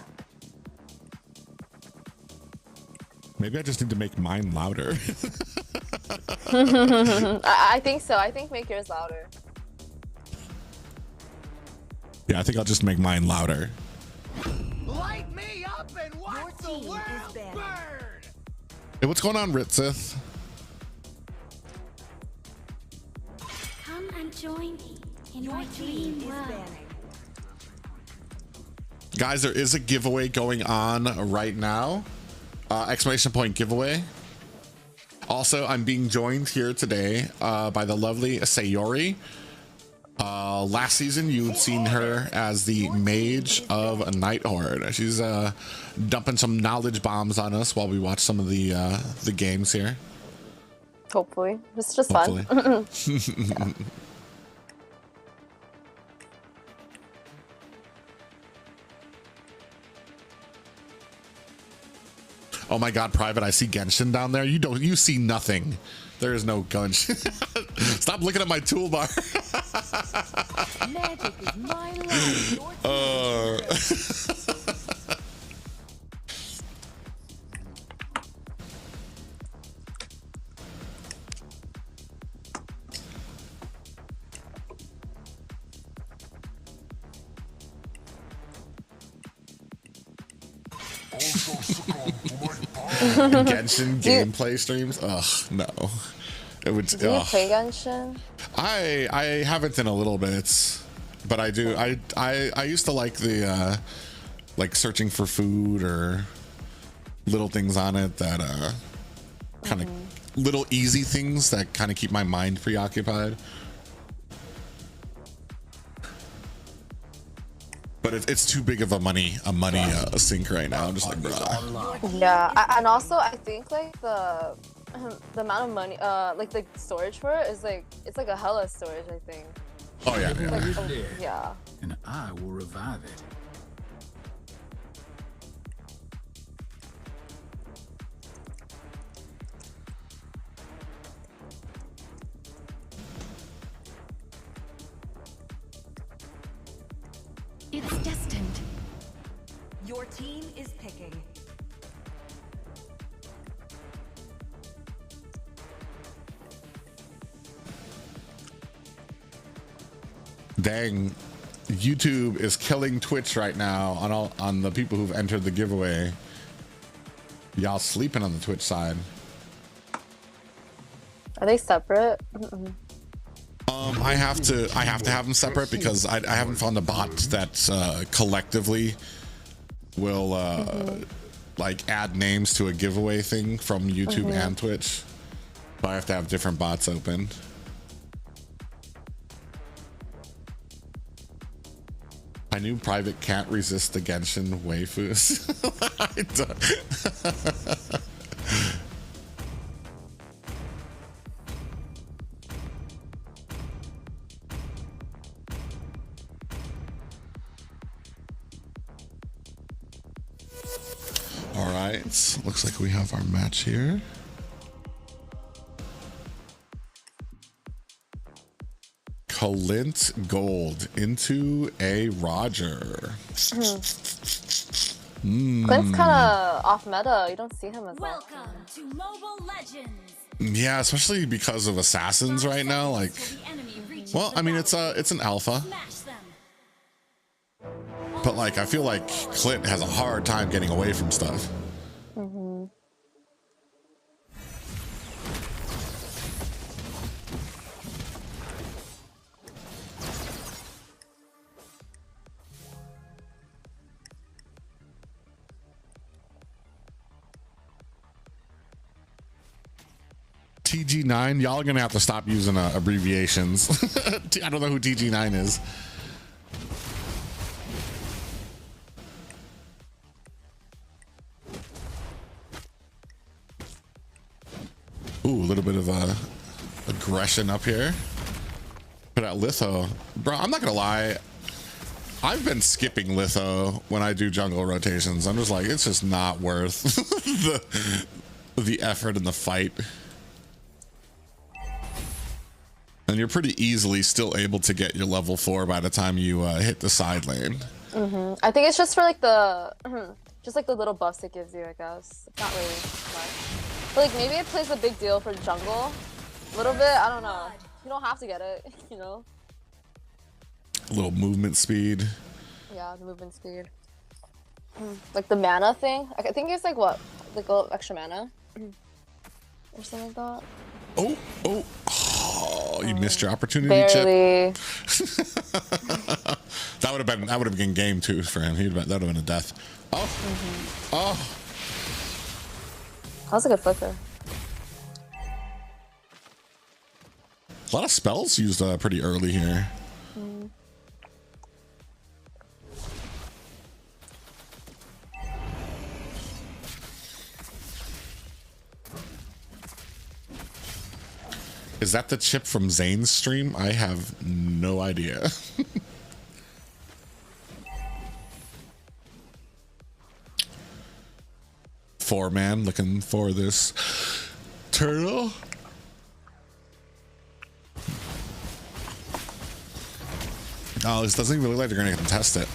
Speaker 2: Maybe I just need to make mine louder.
Speaker 1: I think so. I think make yours louder.
Speaker 2: Yeah, I think I'll just make mine louder.
Speaker 6: Light me up and watch the world burn.
Speaker 2: Hey, what's going on, Ritzith?
Speaker 7: Come and join me in my dream world.
Speaker 2: Guys, there is a giveaway going on right now. Exclamation point giveaway. Also, I'm being joined here today by the lovely Sayori. Last season, you'd seen her as the mage of a Night Horde. She's dumping some knowledge bombs on us while we watch some of the games here.
Speaker 1: Hopefully. It's just
Speaker 2: Hopefully.
Speaker 1: fun.
Speaker 2: Oh my god, Private, I see Genshin down there. You see nothing. There is no Genshin. Stop looking at my toolbar.
Speaker 7: Magic is my life.
Speaker 2: Genshin gameplay streams? Ugh, no. It would.
Speaker 1: Do you play Genshin?
Speaker 2: I haven't in a little bit, but I do. I used to like the like searching for food or little things on it that kind of little easy things that kind of keep my mind preoccupied. But it's too big of a money sink right now. I'm just like, bro.
Speaker 1: Yeah, and also I think like the amount of money, like the storage for it is like it's like a hella storage. I think.
Speaker 2: Oh yeah,
Speaker 1: Like,
Speaker 2: yeah.
Speaker 1: yeah.
Speaker 6: And I will revive it.
Speaker 7: It's destined.
Speaker 8: Your team is picking.
Speaker 2: Dang, YouTube is killing Twitch right now on the people who've entered the giveaway. Y'all sleeping on the Twitch side.
Speaker 1: Are they separate?
Speaker 2: I have to have them separate because I haven't found a bot that collectively will like add names to a giveaway thing from YouTube and Twitch. So I have to have different bots open. I knew Private can't resist the Genshin waifus. I don't. All right, looks like we have our match here. Clint Gold into a Roger.
Speaker 1: Clint's kind of off meta. You don't see him as
Speaker 7: Welcome
Speaker 1: often.
Speaker 7: to Mobile Legends.
Speaker 2: Yeah, especially because of assassins right now. Like, well, I mean, it's an alpha,
Speaker 7: Smash them.
Speaker 2: but like, I feel like Clint has a hard time getting away from stuff. TG9. Y'all are gonna have to stop using abbreviations. I don't know who TG9 is. Ooh, a little bit of aggression up here. Put out Litho. Bro, I'm not gonna lie. I've been skipping Litho when I do jungle rotations. I'm just like, it's just not worth the effort in the fight. And you're pretty easily still able to get your level 4 by the time you hit the side lane.
Speaker 1: I think it's just for like the, just like the little buffs it gives you, I guess. It's not really much. But like maybe it plays a big deal for jungle. A little bit, I don't know. You don't have to get it, you know?
Speaker 2: A little movement speed.
Speaker 1: Yeah, the movement speed. Like the mana thing. I think it's like what? Like a little extra mana? Or something like that.
Speaker 2: Oh, you missed your opportunity,
Speaker 1: barely.
Speaker 2: Chip. that would have been game 2 for him. That would have been a death. Oh. Oh.
Speaker 1: That was a good flicker.
Speaker 2: A lot of spells used pretty early here. Is that the Chip from Zane's stream? I have no idea. 4-man looking for this turtle. Oh, this doesn't even look like they're gonna contest it.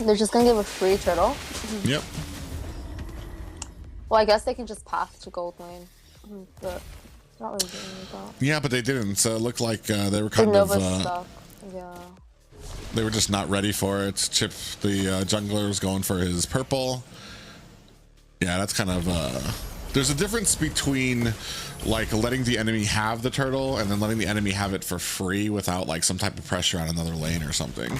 Speaker 1: They're just gonna give a free turtle.
Speaker 2: Yep.
Speaker 1: Well, I guess they can just path to gold lane. But not really doing that.
Speaker 2: Yeah, but they didn't. So it looked like they were kind
Speaker 1: Nova
Speaker 2: of
Speaker 1: stuff. Yeah.
Speaker 2: They were just not ready for it. Chip, the jungler, was going for his purple. Yeah, that's kind of there's a difference between like letting the enemy have the turtle and then letting the enemy have it for free without like some type of pressure on another lane or something.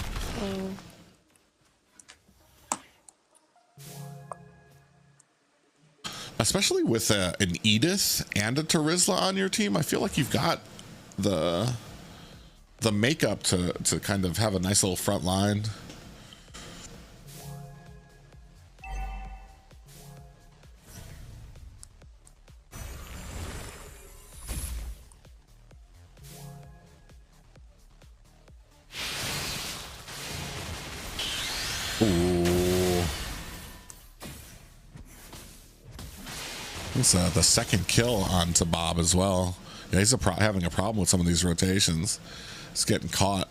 Speaker 2: Especially with an Edith and a Terizla on your team, I feel like you've got the makeup to kind of have a nice little front line. Ooh. It's the second kill onto Bob as well. Yeah, he's having a problem with some of these rotations. He's getting caught.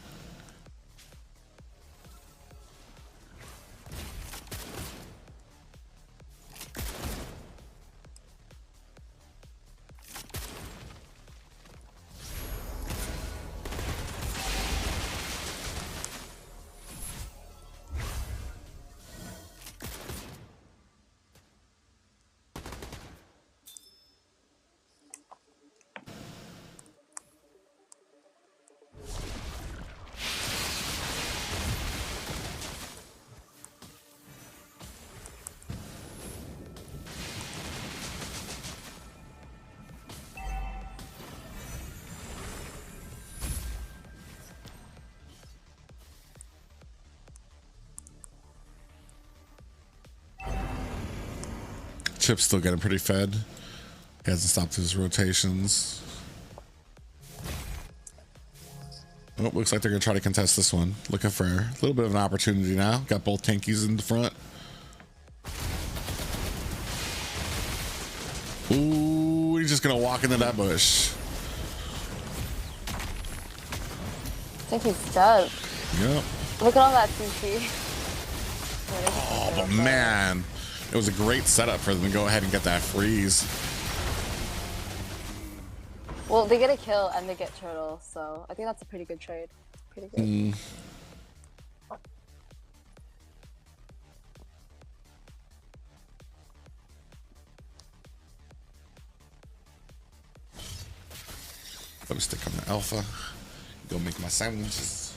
Speaker 2: Chip's still getting pretty fed. He hasn't stopped his rotations. Oh, looks like they're gonna try to contest this one. Looking for a little bit of an opportunity now. Got both tankies in the front. Ooh, he's just gonna walk into that bush.
Speaker 1: I think he's dead.
Speaker 2: Yep.
Speaker 1: Look at all that CC.
Speaker 2: Oh, but man, it was a great setup for them to go ahead and get that freeze.
Speaker 1: Well, they get a kill and they get turtle, so I think that's a pretty good trade. Pretty good.
Speaker 2: Let me stick on the alpha. Go make my sandwiches.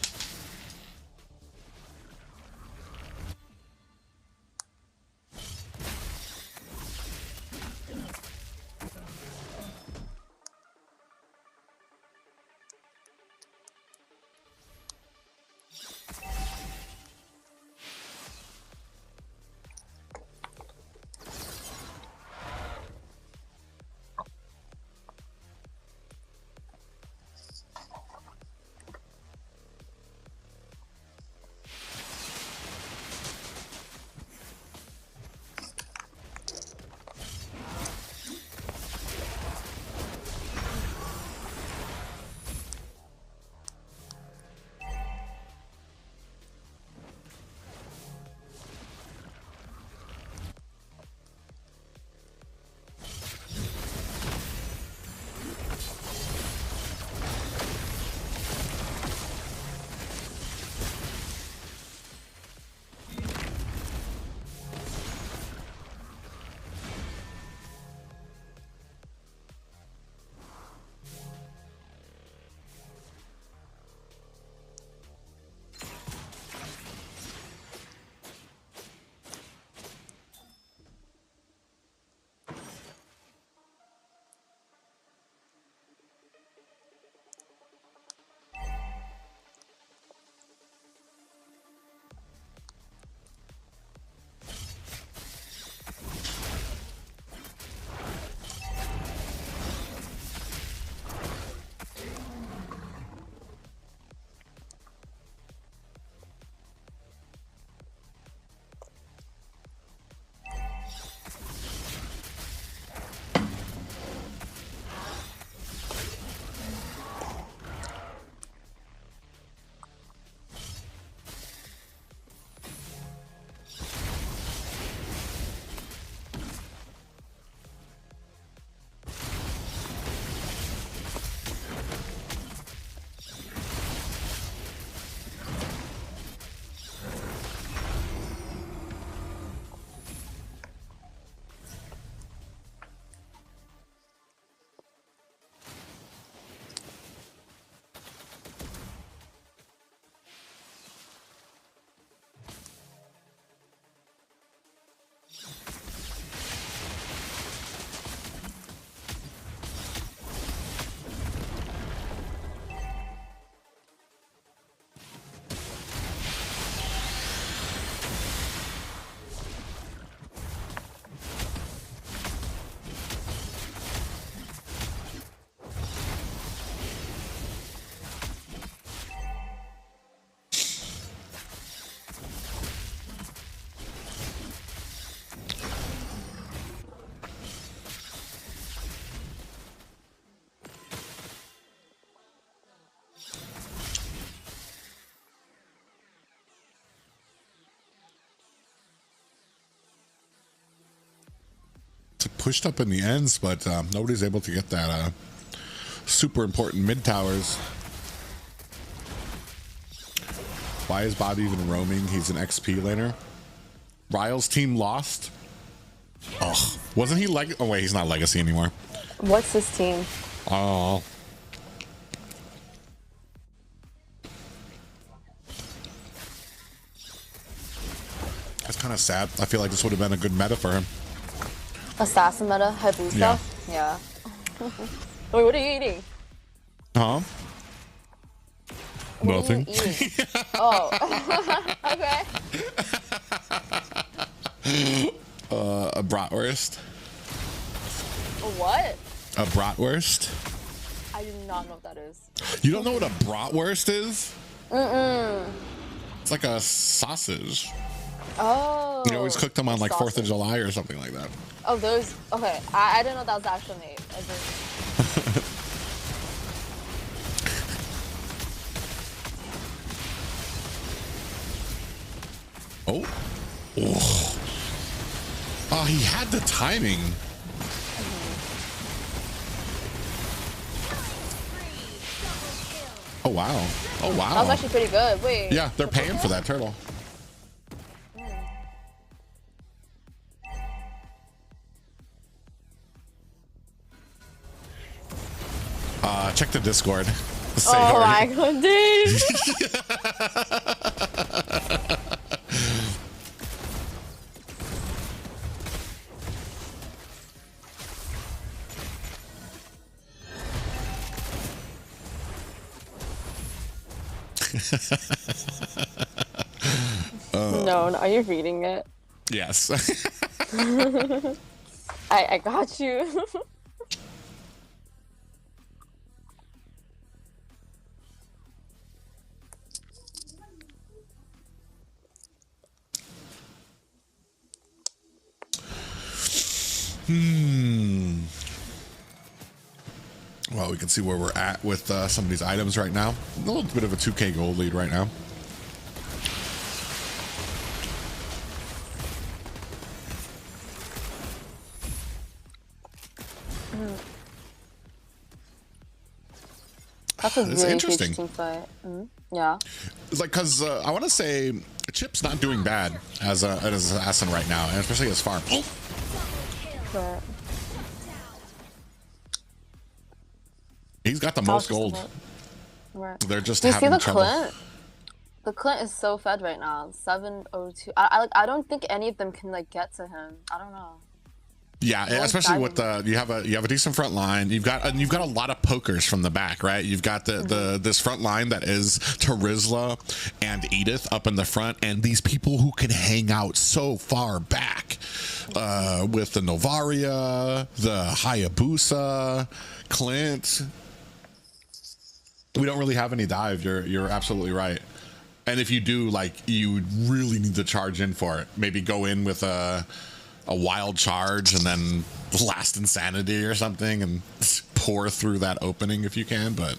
Speaker 2: pushed up in the ends, but nobody's able to get that super important mid towers. Why is Bobby even roaming? He's an XP laner. Ryle's team lost. Oh, wasn't he like? Oh wait, he's not Legacy anymore.
Speaker 1: What's his team?
Speaker 2: Oh. That's kind of sad. I feel like this would have been a good meta for him.
Speaker 1: Assassin meta, Hayabusa?
Speaker 2: Yeah.
Speaker 1: Yeah. Wait, what are you eating?
Speaker 2: Huh?
Speaker 1: What
Speaker 2: Nothing.
Speaker 1: Are you eating? Oh. Okay.
Speaker 2: A bratwurst.
Speaker 1: A what?
Speaker 2: A bratwurst.
Speaker 1: I do not know what that is.
Speaker 2: You don't know what a bratwurst is?
Speaker 1: Mm-mm.
Speaker 2: It's like a sausage.
Speaker 1: Oh.
Speaker 2: You always cook them on like 4th of
Speaker 1: Sausage.
Speaker 2: July or something like that.
Speaker 1: Oh, those. Okay. I didn't know that was the actual name. I just...
Speaker 2: Oh. Oh. Oh, he had the timing. Oh, wow. Oh, wow.
Speaker 1: That was actually pretty good. Wait.
Speaker 2: Yeah, they're paying for that turtle. Check the Discord. Say
Speaker 1: Oh my
Speaker 2: hurry.
Speaker 1: god, dude. No, are you reading it?
Speaker 2: Yes.
Speaker 1: I got you.
Speaker 2: Well, we can see where we're at with some of these items right now. A little bit of a 2K gold lead right now.
Speaker 1: That's a
Speaker 2: It's
Speaker 1: really
Speaker 2: interesting.
Speaker 1: huge team fight. Yeah.
Speaker 2: It's like, because I want to say Chip's not doing bad as an assassin right now, and especially as farm. Oh.
Speaker 1: But
Speaker 2: He's got the most gold.
Speaker 1: Right.
Speaker 2: They're just
Speaker 1: Do you see
Speaker 2: having
Speaker 1: the
Speaker 2: trouble.
Speaker 1: Clint? The Clint is so fed right now. 702. I don't think any of them can like get to him. I don't know.
Speaker 2: Yeah, especially with the you have a decent front line. You've got a lot of pokers from the back, right? You've got this front line that is Tarizla and Edith up in the front, and these people who can hang out so far back with the Novaria, the Hayabusa, Clint. We don't really have any dive. You're absolutely right. And if you do, like, you really need to charge in for it. Maybe go in with a wild charge and then last insanity or something and pour through that opening if you can, but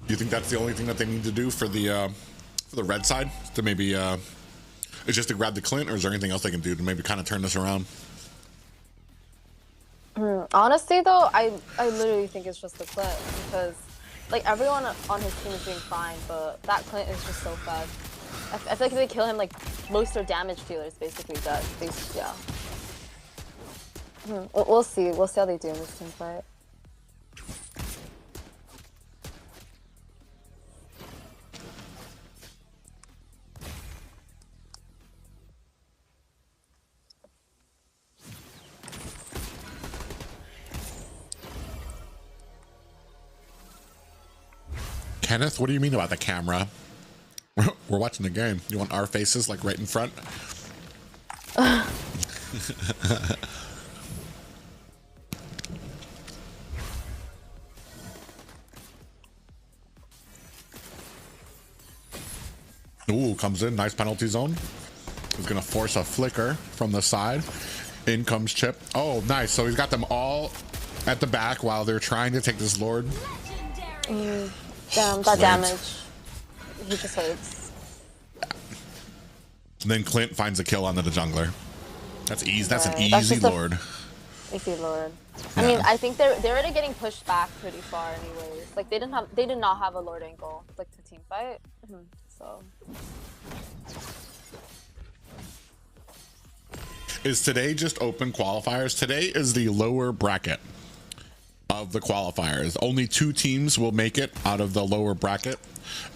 Speaker 2: you think that's the only thing that they need to do for the red side to maybe is just to grab the Clint, or is there anything else they can do to maybe kind of turn this around?
Speaker 1: Honestly, though, I literally think it's just the Clint because like everyone on his team is doing fine, but that Clint is just so fed. I feel like if they kill him, like most their damage dealers basically dead. Yeah. We'll see. We'll see how they do in this team fight.
Speaker 2: Kenneth, what do you mean about the camera? We're watching the game. You want our faces like right in front? Ooh, comes in. Nice penalty zone. He's going to force a flicker from the side. In comes Chip. Oh, nice. So he's got them all at the back while they're trying to take this Lord.
Speaker 1: Damn, that damage. He just hurts.
Speaker 2: And then Clint finds a kill onto the jungler. That's easy. That's an
Speaker 1: That's
Speaker 2: easy Lord.
Speaker 1: Easy Lord.
Speaker 2: Yeah.
Speaker 1: I mean, I think they're already getting pushed back pretty far, anyways. Like they did not have a Lord angle like to team fight. So.
Speaker 2: Is today just open qualifiers? Today is the lower bracket of the qualifiers. Only 2 teams will make it out of the lower bracket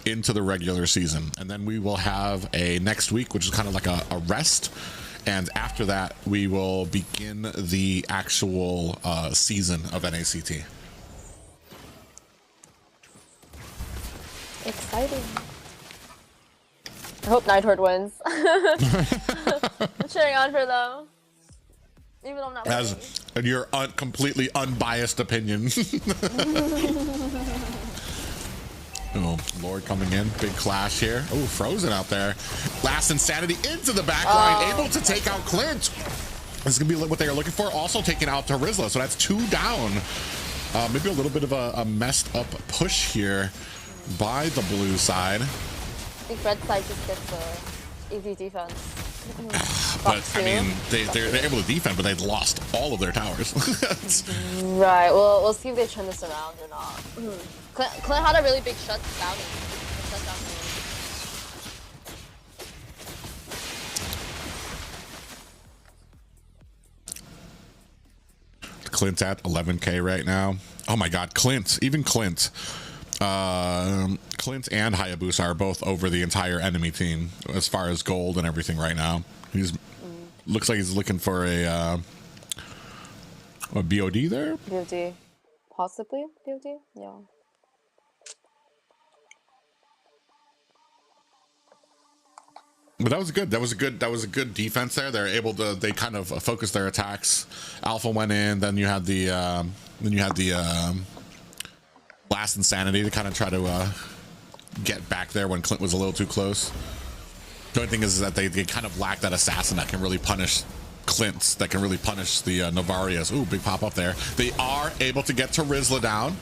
Speaker 2: into the regular season. And then we will have a next week, which is kind of like a rest. And after that, we will begin the actual season of NACT.
Speaker 1: Exciting. I hope Nighthorde wins. I'm cheering on for them. Even though I'm not
Speaker 2: As your completely unbiased opinion. Oh, Lord coming in. Big clash here. Oh, Frozen out there. Last Insanity into the back line, able to take out Clint. This is going to be what they are looking for. Also taking out Tarizla, so that's 2 down. Maybe a little bit of a messed up push here by the blue side.
Speaker 1: I think red side just gets easy defense.
Speaker 2: But I mean, they're able to defend, but they've lost all of their towers.
Speaker 1: Right. Well, we'll see if they turn this around or not. Clint had a really big shutdown.
Speaker 2: Clint's at 11K right now. Oh my God, Clint, even Clint. Clint and Hayabusa are both over the entire enemy team as far as gold and everything right now. He's looks like he's looking for a BOD there.
Speaker 1: BOD, possibly BOD. Yeah.
Speaker 2: But that was good. That was a good defense there. They're able to. They kind of focused their attacks. Alpha went in. Then you had the last Insanity to kind of try to get back there when Clint was a little too close. The only thing is that they kind of lack that assassin that can really punish Clint, that can really punish the Navarias. Ooh, big pop up there. They are able to get Tarizla down.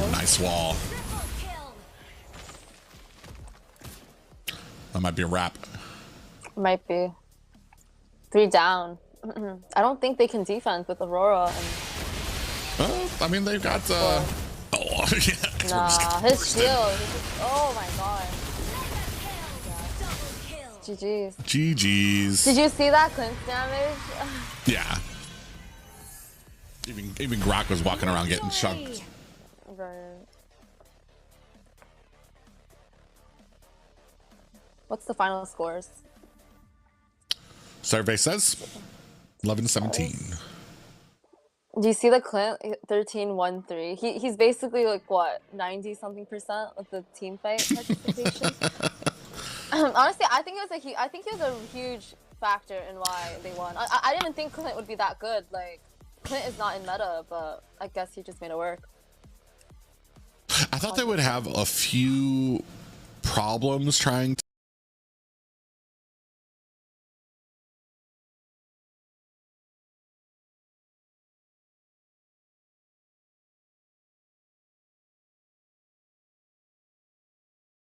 Speaker 2: Oh, nice wall. That might be a wrap.
Speaker 1: Might be. 3 down. I don't think they can defend with Aurora. And
Speaker 2: I mean, they've got. Oh, yeah.
Speaker 1: nah, his shield. Oh my god. GG's.
Speaker 2: GG's.
Speaker 1: Did you see that Clint's damage?
Speaker 2: Yeah. Even Grok was walking around getting chunked.
Speaker 1: Right. What's the final scores?
Speaker 2: Survey says 11-17.
Speaker 1: Do you see the Clint 13-1-3? He's basically like what 90-something% of the team fight participation. Honestly, I think he was a huge factor in why they won. I didn't think Clint would be that good. Like Clint is not in meta, but I guess he just made it work.
Speaker 2: I thought they would have a few problems trying